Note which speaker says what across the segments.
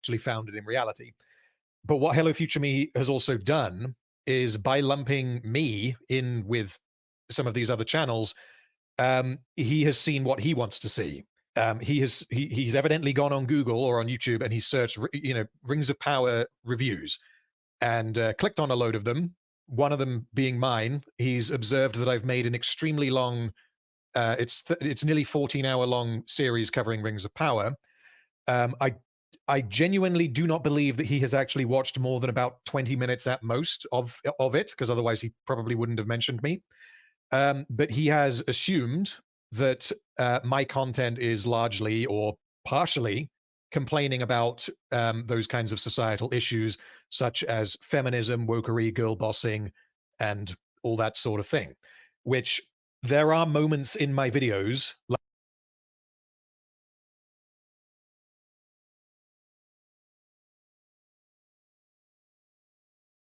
Speaker 1: actually founded in reality. But what Hello Future Me has also done is, by lumping me in with some of these other channels, he has seen what he wants to see. He's evidently gone on Google or on YouTube and he's searched, Rings of Power reviews, and clicked on a load of them. One of them being mine. He's observed that I've made an extremely long, it's nearly 14-hour long series covering Rings of Power. I genuinely do not believe that he has actually watched more than about 20 minutes at most of it, because otherwise he probably wouldn't have mentioned me. But he has assumed that my content is largely or partially complaining about those kinds of societal issues, such as feminism, wokery, girl bossing, and all that sort of thing. Which there are moments in my videos,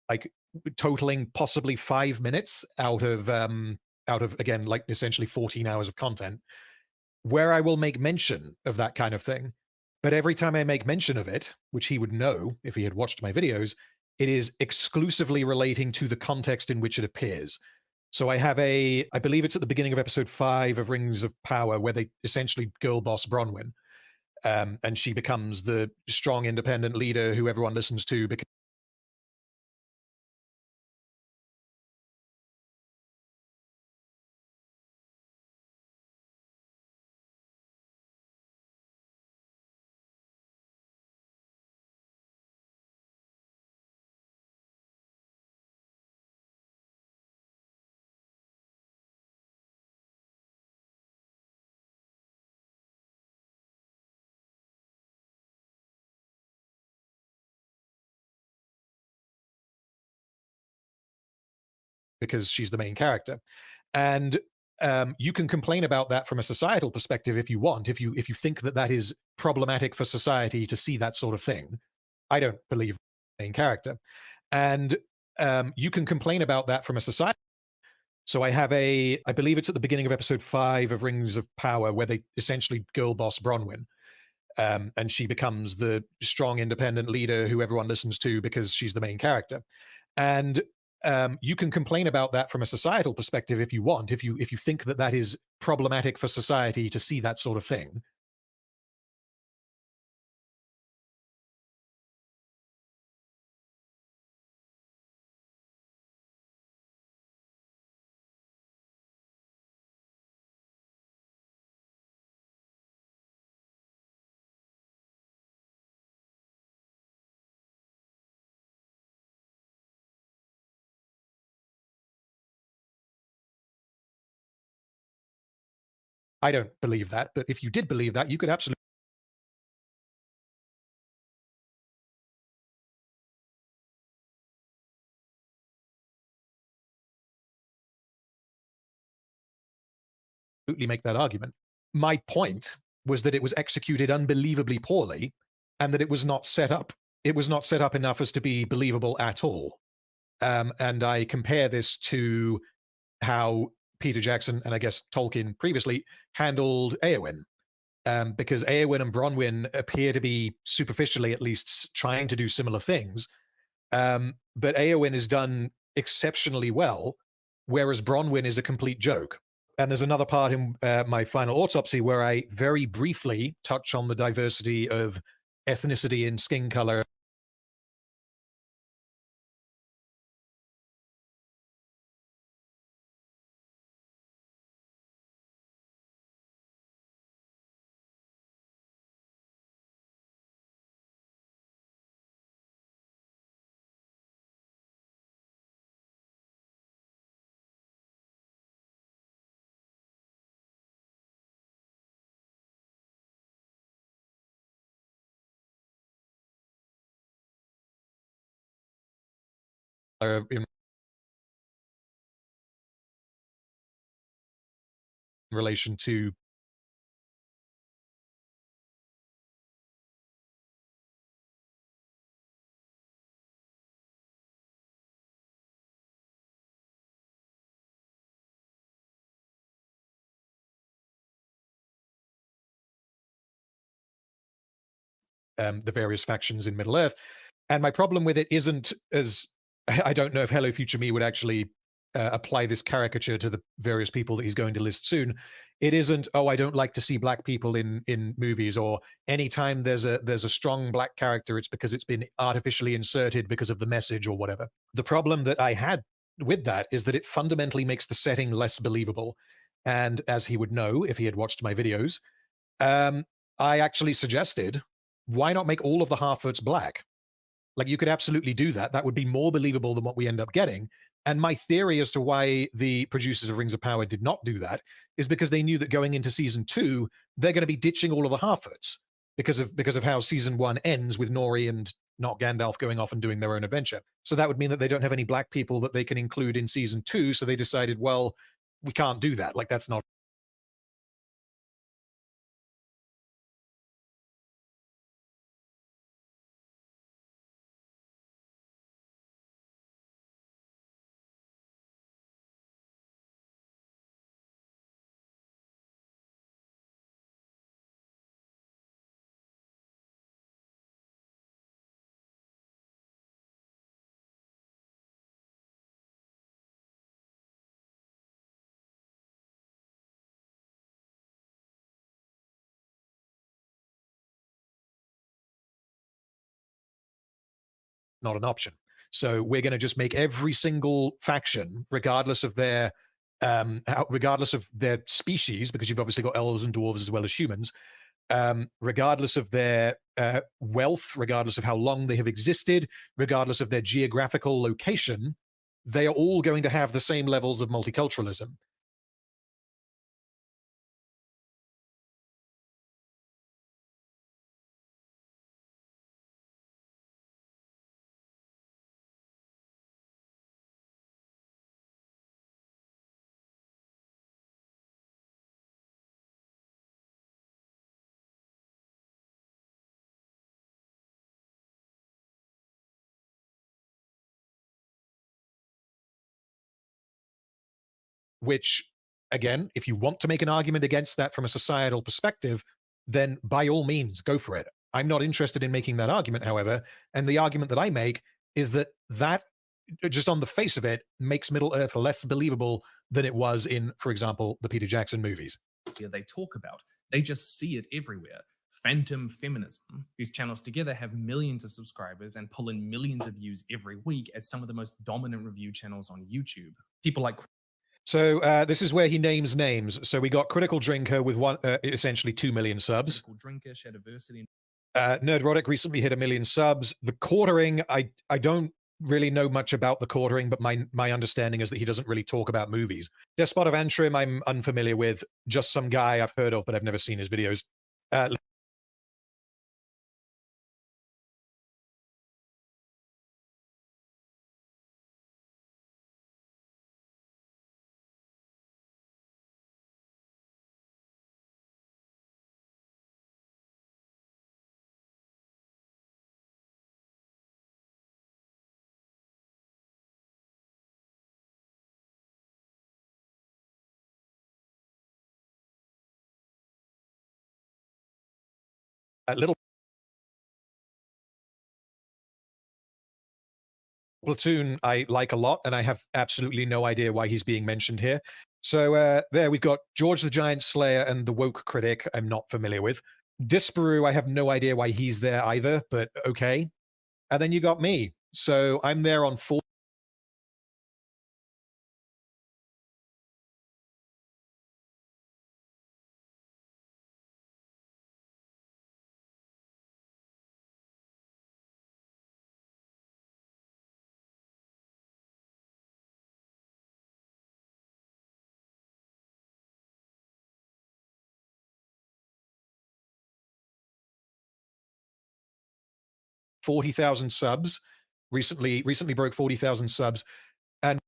Speaker 1: like totaling possibly 5 minutes out of, again, like essentially 14 hours of content, where I will make mention of that kind of thing. But every time I make mention of it, which he would know if he had watched my videos, it is exclusively relating to the context in which it appears. So I believe it's at the beginning of episode 5 of Rings of Power, where they essentially girl boss Bronwyn. And she becomes the strong, independent leader who everyone listens to because she's the main character. And you can complain about that from a societal perspective if you want, if you think that that is problematic for society to see that sort of thing. I don't believe main character. And you can complain about that from a society. So I believe it's at the beginning of episode 5 of Rings of Power, where they essentially girl boss Bronwyn. And she becomes the strong, independent leader who everyone listens to because she's the main character. And you can complain about that from a societal perspective if you want, if you think that that is problematic for society to see that sort of thing. I don't believe that, but if you did believe that, you could absolutely make that argument. My point was that it was executed unbelievably poorly, and that it was not set up. It was not set up enough as to be believable at all. And I compare this to how Peter Jackson and I guess Tolkien previously handled Eowyn. Because Eowyn and Bronwyn appear to be, superficially at least, trying to do similar things. But Eowyn is done exceptionally well, whereas Bronwyn is a complete joke. And there's another part in my final autopsy where I very briefly touch on the diversity of ethnicity and skin color. In relation to the various factions in Middle Earth. And my problem with it isn't as I don't know if Hello Future Me would actually apply this caricature to the various people that he's going to list soon. It isn't, oh, I don't like to see black people in movies, or anytime there's a strong black character, it's because it's been artificially inserted because of the message or whatever. The problem that I had with that is that it fundamentally makes the setting less believable. And as he would know if he had watched my videos, um, I actually suggested, why not make all of the Harfoots black? Like, you could absolutely do that. That would be more believable than what we end up getting. And my theory as to why the producers of Rings of Power did not do that is because they knew that going into season 2, they're going to be ditching all of the Harfoots because of how season 1 ends with Nori and not Gandalf going off and doing their own adventure. So that would mean that they don't have any black people that they can include in season 2. So they decided, well, we can't do that. Like, that's not an option. So we're going to just make every single faction, regardless of their species, because you've obviously got elves and dwarves as well as humans, regardless of their wealth, regardless of how long they have existed, regardless of their geographical location, they are all going to have the same levels of multiculturalism. Which, again, if you want to make an argument against that from a societal perspective, then by all means, go for it. I'm not interested in making that argument, however. And the argument that I make is that just on the face of it makes Middle Earth less believable than it was in, for example, the Peter Jackson movies.
Speaker 2: They talk about. They just see it everywhere. Phantom feminism. These channels together have millions of subscribers and pull in millions of views every week as some of the most dominant review channels on YouTube. People like
Speaker 1: So this is where he names names. So we got Critical Drinker with essentially 2 million subs.
Speaker 2: Critical Drinker, Shadowversity.
Speaker 1: Nerdrotic recently hit 1 million subs. The Quartering, I don't really know much about the Quartering, but my understanding is that he doesn't really talk about movies. Despot of Antrim, I'm unfamiliar with. Just some guy I've heard of, but I've never seen his videos. Little Platoon I like a lot, and I have absolutely no idea why he's being mentioned here. So there we've got George the Giant Slayer and the Woke Critic I'm not familiar with. Disparu, I have no idea why he's there either, but okay. And then you got me. So I'm there on 40,000 subs. Recently broke 40,000 subs. And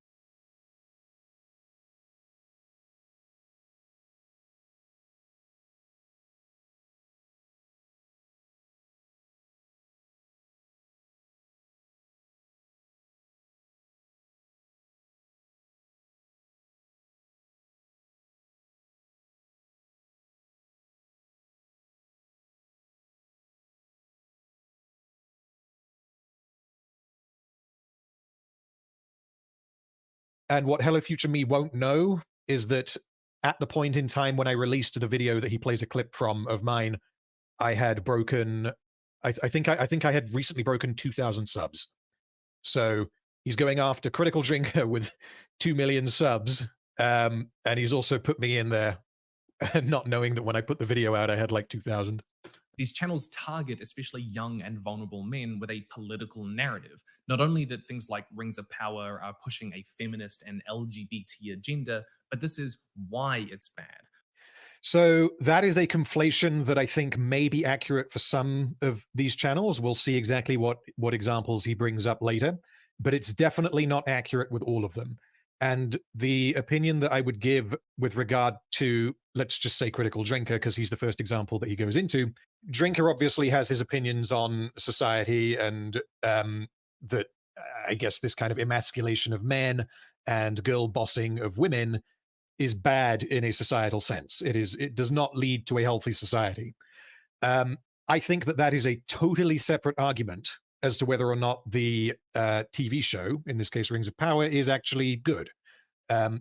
Speaker 1: And what Hello Future Me won't know is that at the point in time when I released the video that he plays a clip from of mine, I had broken. I think I had recently broken 2,000 subs. So he's going after Critical Drinker with 2 million subs, and he's also put me in there, not knowing that when I put the video out, I had like 2,000.
Speaker 2: These channels target especially young and vulnerable men with a political narrative. Not only that things like Rings of Power are pushing a feminist and LGBT agenda, but this is why it's bad.
Speaker 1: So that is a conflation that I think may be accurate for some of these channels. We'll see exactly what examples he brings up later, but it's definitely not accurate with all of them. And the opinion that I would give with regard to, let's just say, Critical Drinker, because he's the first example that he goes into. Drinker obviously has his opinions on society and that I guess this kind of emasculation of men and girl bossing of women is bad in a societal sense. It does not lead to a healthy society. Um, I think that that is a totally separate argument as to whether or not the TV show, in this case Rings of Power, is actually good.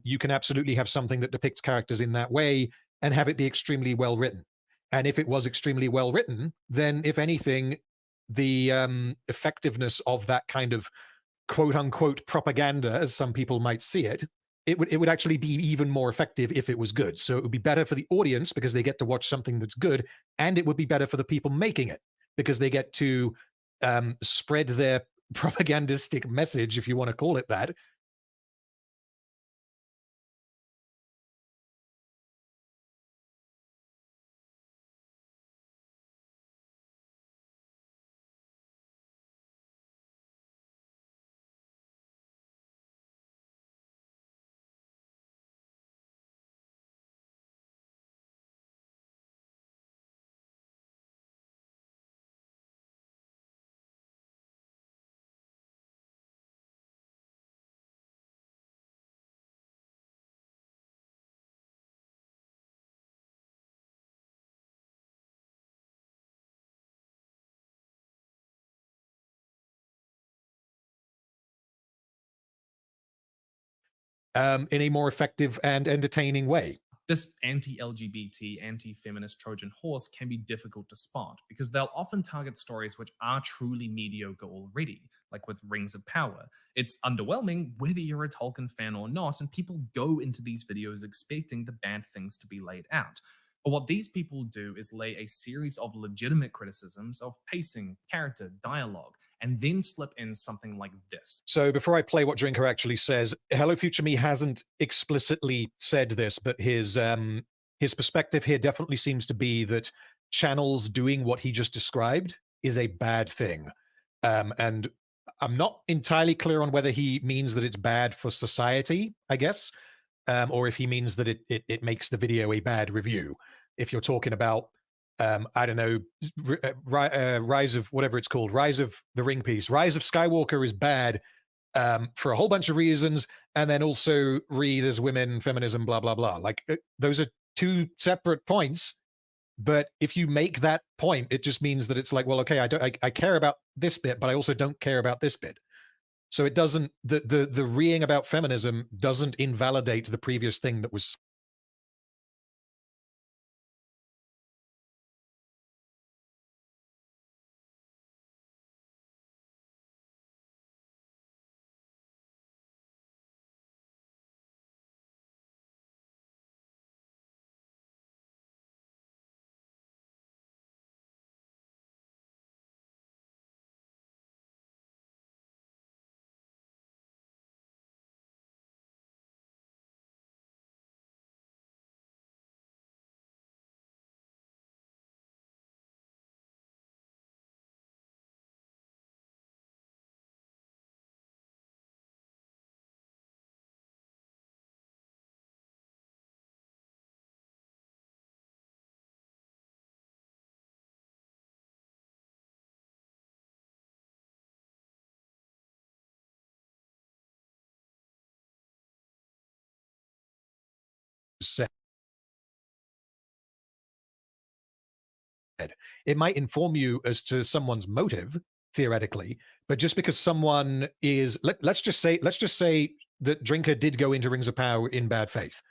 Speaker 1: You can absolutely have something that depicts characters in that way and have it be extremely well written. And if it was extremely well written, then if anything, the effectiveness of that kind of quote unquote propaganda, as some people might see it, it would actually be even more effective if it was good. So it would be better for the audience because they get to watch something that's good, and it would be better for the people making it because they get to spread their propagandistic message, if you want to call it that. In a more effective and entertaining way.
Speaker 2: This anti LGBT, anti feminist Trojan horse can be difficult to spot because they'll often target stories which are truly mediocre already, like with Rings of Power. It's underwhelming whether you're a Tolkien fan or not, and people go into these videos expecting the bad things to be laid out. But what these people do is lay a series of legitimate criticisms of pacing, character, dialogue, and then slip in something like this.
Speaker 1: So before I play what Drinker actually says, Hello Future Me hasn't explicitly said this, but his perspective here definitely seems to be that channels doing what he just described is a bad thing. And I'm not entirely clear on whether he means that it's bad for society, I guess, or if he means that it makes the video a bad review. If you're talking about I don't know, Rise of whatever it's called, Rise of the Ring piece, Rise of Skywalker is bad for a whole bunch of reasons, and then also there's women, feminism, blah blah blah. Like those are two separate points. But if you make that point, it just means that it's like, well, okay, I care about this bit, but I also don't care about this bit. So it doesn't the reeing about feminism doesn't invalidate the previous thing that was said. It might inform you as to someone's motive, theoretically, but just because someone is let's just say that Drinker did go into Rings of Power in bad faith.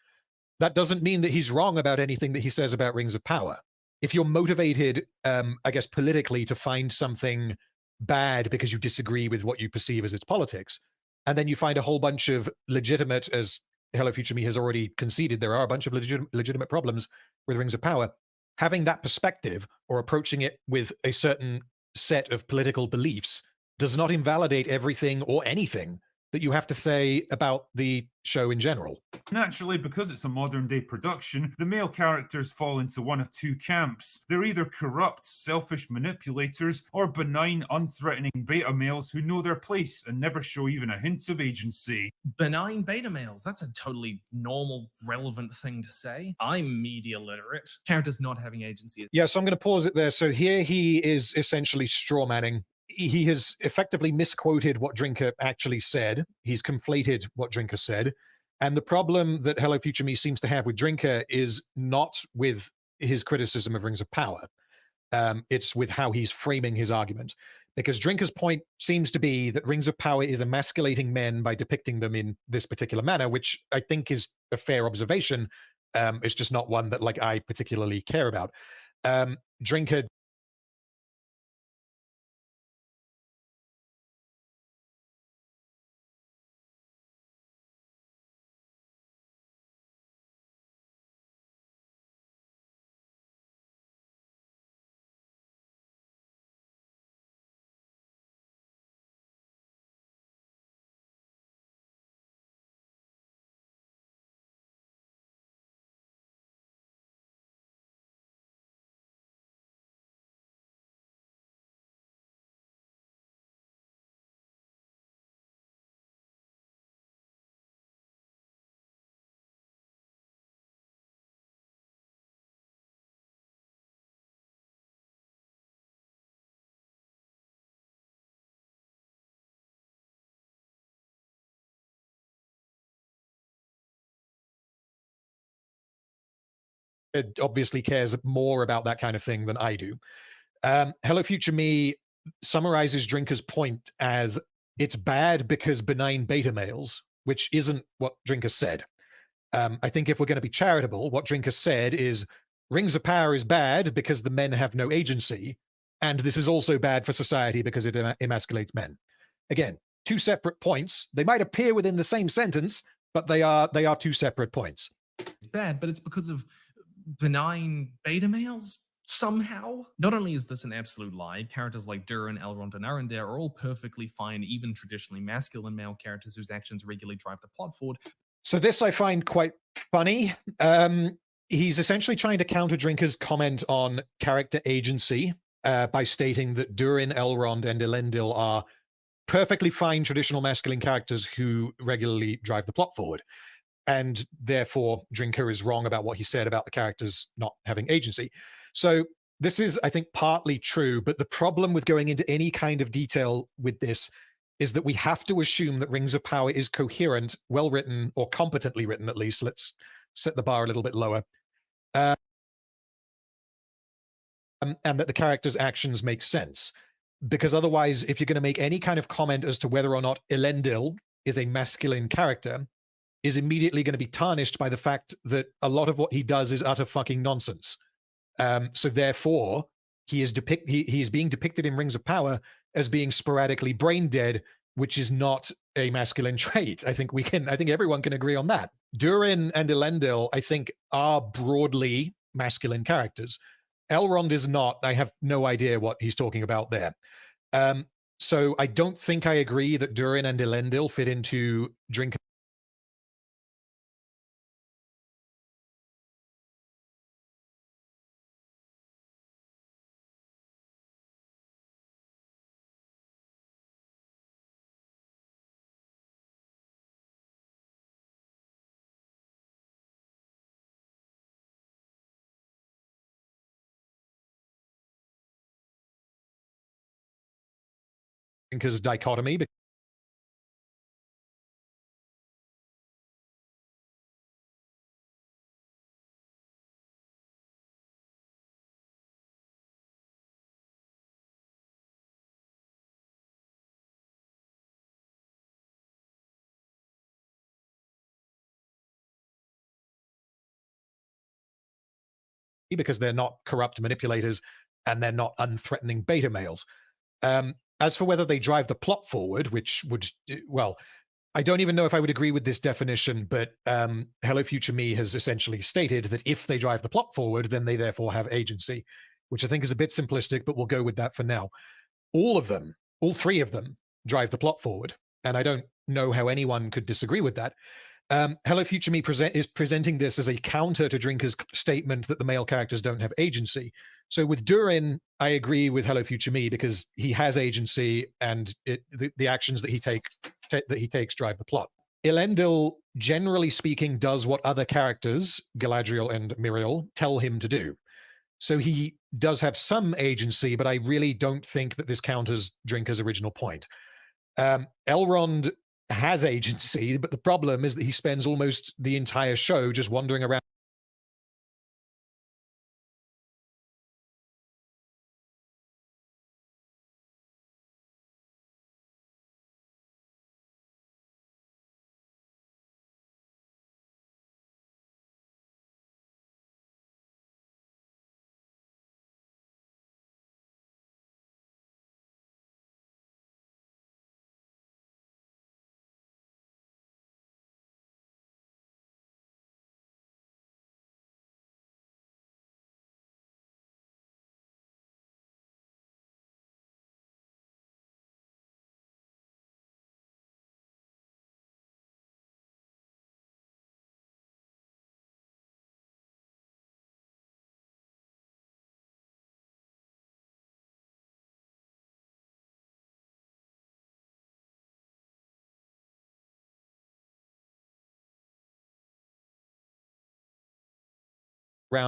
Speaker 1: That doesn't mean that he's wrong about anything that he says about Rings of Power. If you're motivated, I guess, politically to find something bad because you disagree with what you perceive as its politics, and then you find a whole bunch of legitimate, as Hello Future Me has already conceded, there are a bunch of legitimate problems with Rings of Power. Having that perspective or approaching it with a certain set of political beliefs does not invalidate everything or anything that you have to say about the show in general.
Speaker 3: Naturally, because it's a modern day production, the male characters fall into one of two camps. They're either corrupt, selfish manipulators, or benign, unthreatening beta males who know their place and never show even a hint of agency.
Speaker 2: Benign beta males, that's a totally normal, relevant thing to say. I'm media literate. Characters not having agency.
Speaker 1: Yeah, so I'm going to pause it there. So here he is essentially strawmanning. He has effectively misquoted what Drinker actually said. He's conflated what Drinker said. And the problem that Hello Future Me seems to have with Drinker is not with his criticism of Rings of Power. It's with how he's framing his argument. Because Drinker's point seems to be that Rings of Power is emasculating men by depicting them in this particular manner, which I think is a fair observation. It's just not one that like I particularly care about. Drinker obviously cares more about that kind of thing than I do. Hello Future Me summarizes Drinker's point as it's bad because benign beta males, which isn't what Drinker said. I think if we're going to be charitable, what Drinker said is Rings of Power is bad because the men have no agency, and this is also bad for society because it emasculates men. Again, two separate points. They might appear within the same sentence, but they are two separate points.
Speaker 2: It's bad, but it's because of benign beta males somehow. Not only is this an absolute lie, characters like Durin, Elrond, and Arendelle are all perfectly fine, even traditionally masculine male characters whose actions regularly drive the plot forward.
Speaker 1: So this I find quite funny. He's essentially trying to counter Drinker's comment on character agency by stating that Durin, Elrond, and Elendil are perfectly fine traditional masculine characters who regularly drive the plot forward. And therefore, Drinker is wrong about what he said about the characters not having agency. So this is, I think, partly true, but the problem with going into any kind of detail with this is that we have to assume that Rings of Power is coherent, well written, or competently written at least. Let's set the bar a little bit lower. And that the character's actions make sense. Because otherwise, if you're going to make any kind of comment as to whether or not Elendil is a masculine character, is immediately going to be tarnished by the fact that a lot of what he does is utter fucking nonsense. So therefore, he is being depicted in Rings of Power as being sporadically brain dead, which is not a masculine trait. I think everyone can agree on that. Durin and Elendil, I think, are broadly masculine characters. Elrond is not. I have no idea what he's talking about there. So I don't think I agree that Durin and Elendil fit into Drinker. Drinker's dichotomy. because they're not corrupt manipulators and they're not unthreatening beta males. As for whether they drive the plot forward, which would, well, I don't even know if I would agree with this definition, but Hello Future Me has essentially stated that if they drive the plot forward, then they therefore have agency, which I think is a bit simplistic, but we'll go with that for now. All of them, all three of them, drive the plot forward, and I don't know how anyone could disagree with that. Hello Future Me is presenting this as a counter to Drinker's statement that the male characters don't have agency. So with Durin, I agree with Hello Future Me because he has agency, and the actions that he takes drive the plot. Elendil, generally speaking, does what other characters, Galadriel and Miriel, tell him to do. So he does have some agency, but I really don't think that this counters Drinker's original point. Elrond has agency, but the problem is that he spends almost the entire show just wandering around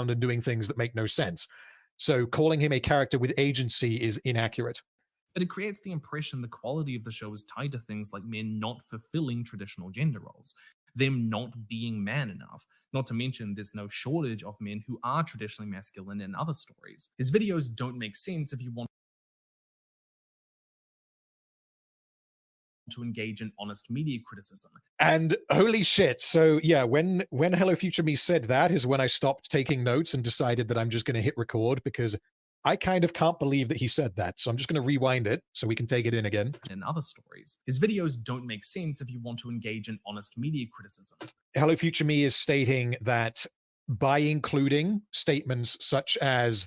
Speaker 1: and doing things that make no sense. So calling him a character with agency is inaccurate.
Speaker 2: But it creates the impression the quality of the show is tied to things like men not fulfilling traditional gender roles, them not being man enough. Not to mention, there's no shortage of men who are traditionally masculine in other stories. His videos don't make sense if you want to engage in honest media criticism.
Speaker 1: And holy shit. So yeah, when Hello Future Me said that is when I stopped taking notes and decided that I'm just going to hit record, because I kind of can't believe that he said that. So I'm just going to rewind it so we can take it in again.
Speaker 2: In other stories, his videos don't make sense if you want to engage in honest media criticism.
Speaker 1: Hello Future Me is stating that by including statements such as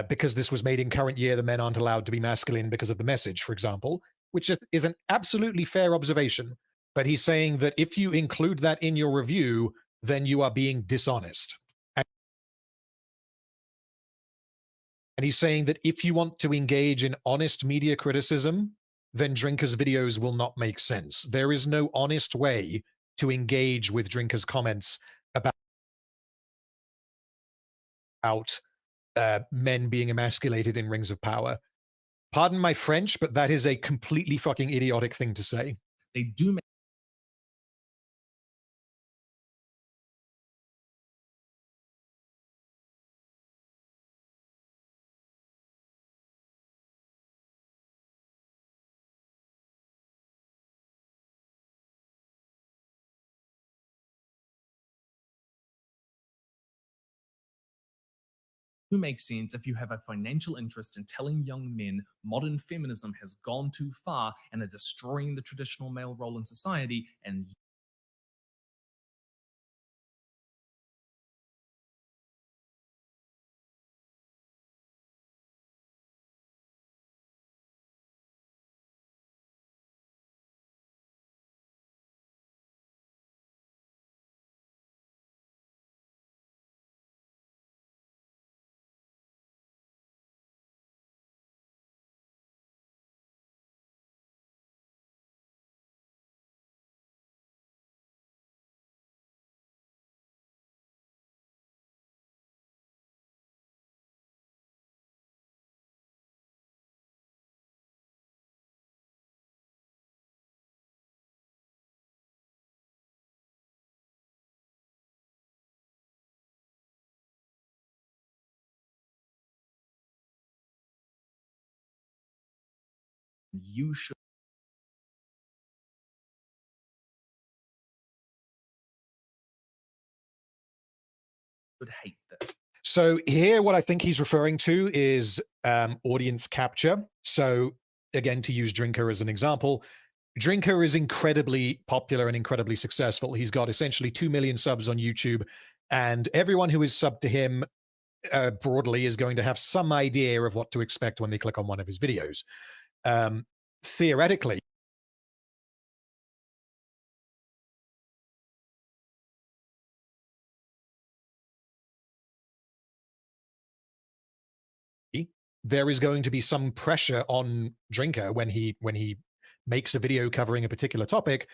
Speaker 1: because this was made in current year, the men aren't allowed to be masculine because of the message, for example, which is an absolutely fair observation. But he's saying that if you include that in your review, then you are being dishonest. And he's saying that if you want to engage in honest media criticism, then Drinker's videos will not make sense. There is no honest way to engage with Drinker's comments about men being emasculated in Rings of Power. Pardon my French, but that is a completely fucking idiotic thing to say.
Speaker 2: They do make sense if you have a financial interest in telling young men modern feminism has gone too far and is destroying the traditional male role in society, and you should hate this.
Speaker 1: So here, what I think he's referring to is audience capture. So again, to use Drinker as an example, Drinker is incredibly popular and incredibly successful. He's got essentially 2 million subs on YouTube, and everyone who is subbed to him broadly is going to have some idea of what to expect when they click on one of his videos. Theoretically, there is going to be some pressure on Drinker when he makes a video covering a particular topic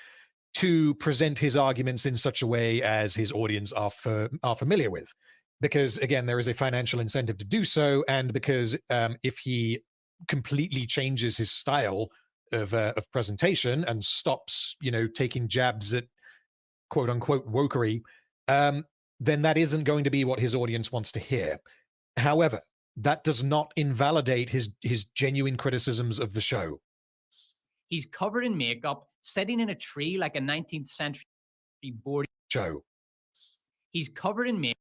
Speaker 1: to present his arguments in such a way as his audience are familiar with. Because again, there is a financial incentive to do so, and because if he completely changes his style of presentation and stops, taking jabs at quote unquote wokery, then that isn't going to be what his audience wants to hear. However, that does not invalidate his genuine criticisms of the show.
Speaker 4: He's covered in makeup, sitting in a tree like a 19th century boarding
Speaker 1: show.
Speaker 4: He's covered in makeup.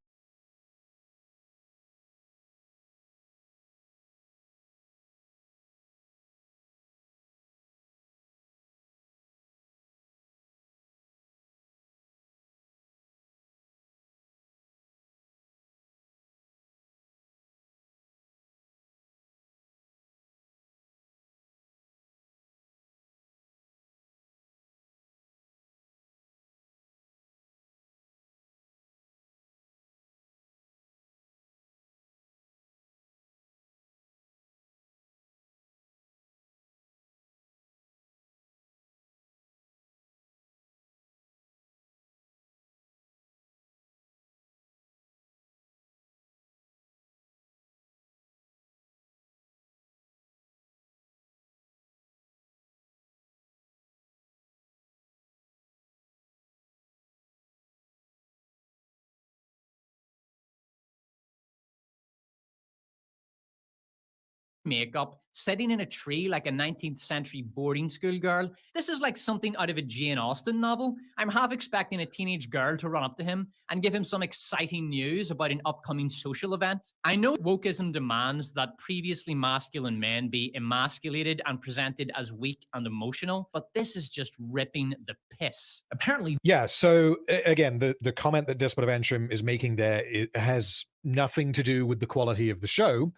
Speaker 4: Makeup, sitting in a tree like a 19th century boarding school girl. This is like something out of a Jane Austen novel. I'm half expecting a teenage girl to run up to him and give him some exciting news about an upcoming social event. I know wokeism demands that previously masculine men be emasculated and presented as weak and emotional, but this is just ripping the piss.
Speaker 2: Apparently,
Speaker 1: yeah. So again, the comment that Despot of Antrim is making there, it has nothing to do with the quality of the show.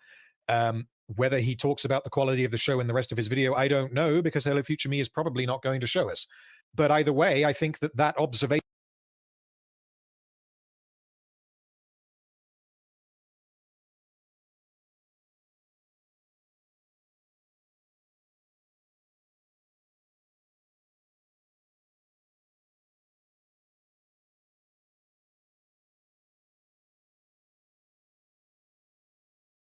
Speaker 1: Whether he talks about the quality of the show in the rest of his video, I don't know, because Hello Future Me is probably not going to show us. But either way, I think that observation